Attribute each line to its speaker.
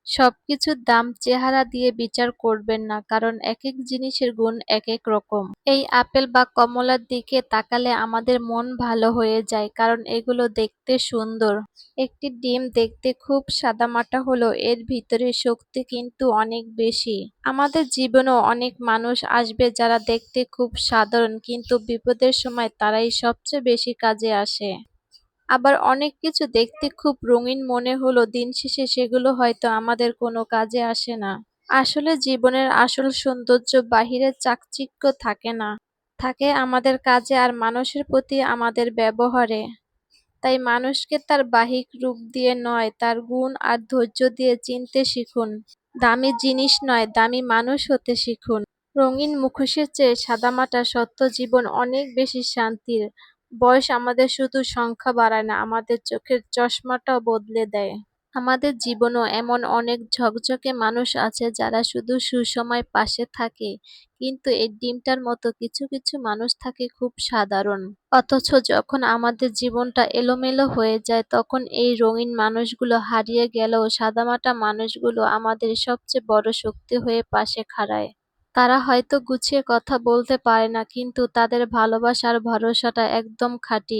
Speaker 1: সবকিছুর দাম চেহারা দিয়ে বিচার করবেন না, কারণ একেক জিনিসের গুণ একেক রকম। এই আপেল বা কমলার দিকে তাকালে আমাদের মন ভালো হয়ে যায়, কারণ এগুলো দেখতে সুন্দর। একটি ডিম দেখতে খুব সাদামাটা হলেও এর ভিতরে শক্তি কিন্তু অনেক বেশি। আমাদের জীবনেও অনেক মানুষ আসবে যারা দেখতে খুব সাধারণ, কিন্তু বিপদের সময় তারাই সবচেয়ে বেশি কাজে আসে। আবার অনেক কিছু দেখতে খুব রঙিন মনে হলেও দিন শেষে সেগুলো হয়তো আমাদের কোনো কাজে আসে না। আসলে জীবনের আসল সৌন্দর্য বাহিরের চাকচিক্য থাকে না, থাকে আমাদের কাজে আর মানুষের প্রতি আমাদের ব্যবহারে। তাই মানুষকে তার বাহ্যিক রূপ দিয়ে নয়, তার গুণ আর ধৈর্য দিয়ে চিনতে শিখুন। দামি জিনিস নয়, দামি মানুষ হতে শিখুন। রঙিন মুখোশের চেয়ে সাদামাটা সত্য জীবন অনেক বেশি শান্তির। বয়স আমাদের শুধু সংখ্যা বাড়ায় না, আমাদের চোখের চশমাটাও বদলে দেয়। আমাদের জীবনেও এমন অনেক ঝকঝকে মানুষ আছে যারা শুধু সুসময় পাশে থাকে, কিন্তু এই ডিমটার মতো কিছু কিছু মানুষ থাকে খুব সাধারণ। অথচ যখন আমাদের জীবনটা এলোমেলো হয়ে যায়, তখন এই রঙিন মানুষগুলো হারিয়ে গেলেও সাদামাটা মানুষগুলো আমাদের সবচেয়ে বড় শক্তি হয়ে পাশে খাড়ায়। তারা হয়তো গুছিয়ে কথা বলতে পারে না, কিন্তু তাদের ভালোবাসা আর ভরসাটা একদম খাঁটি।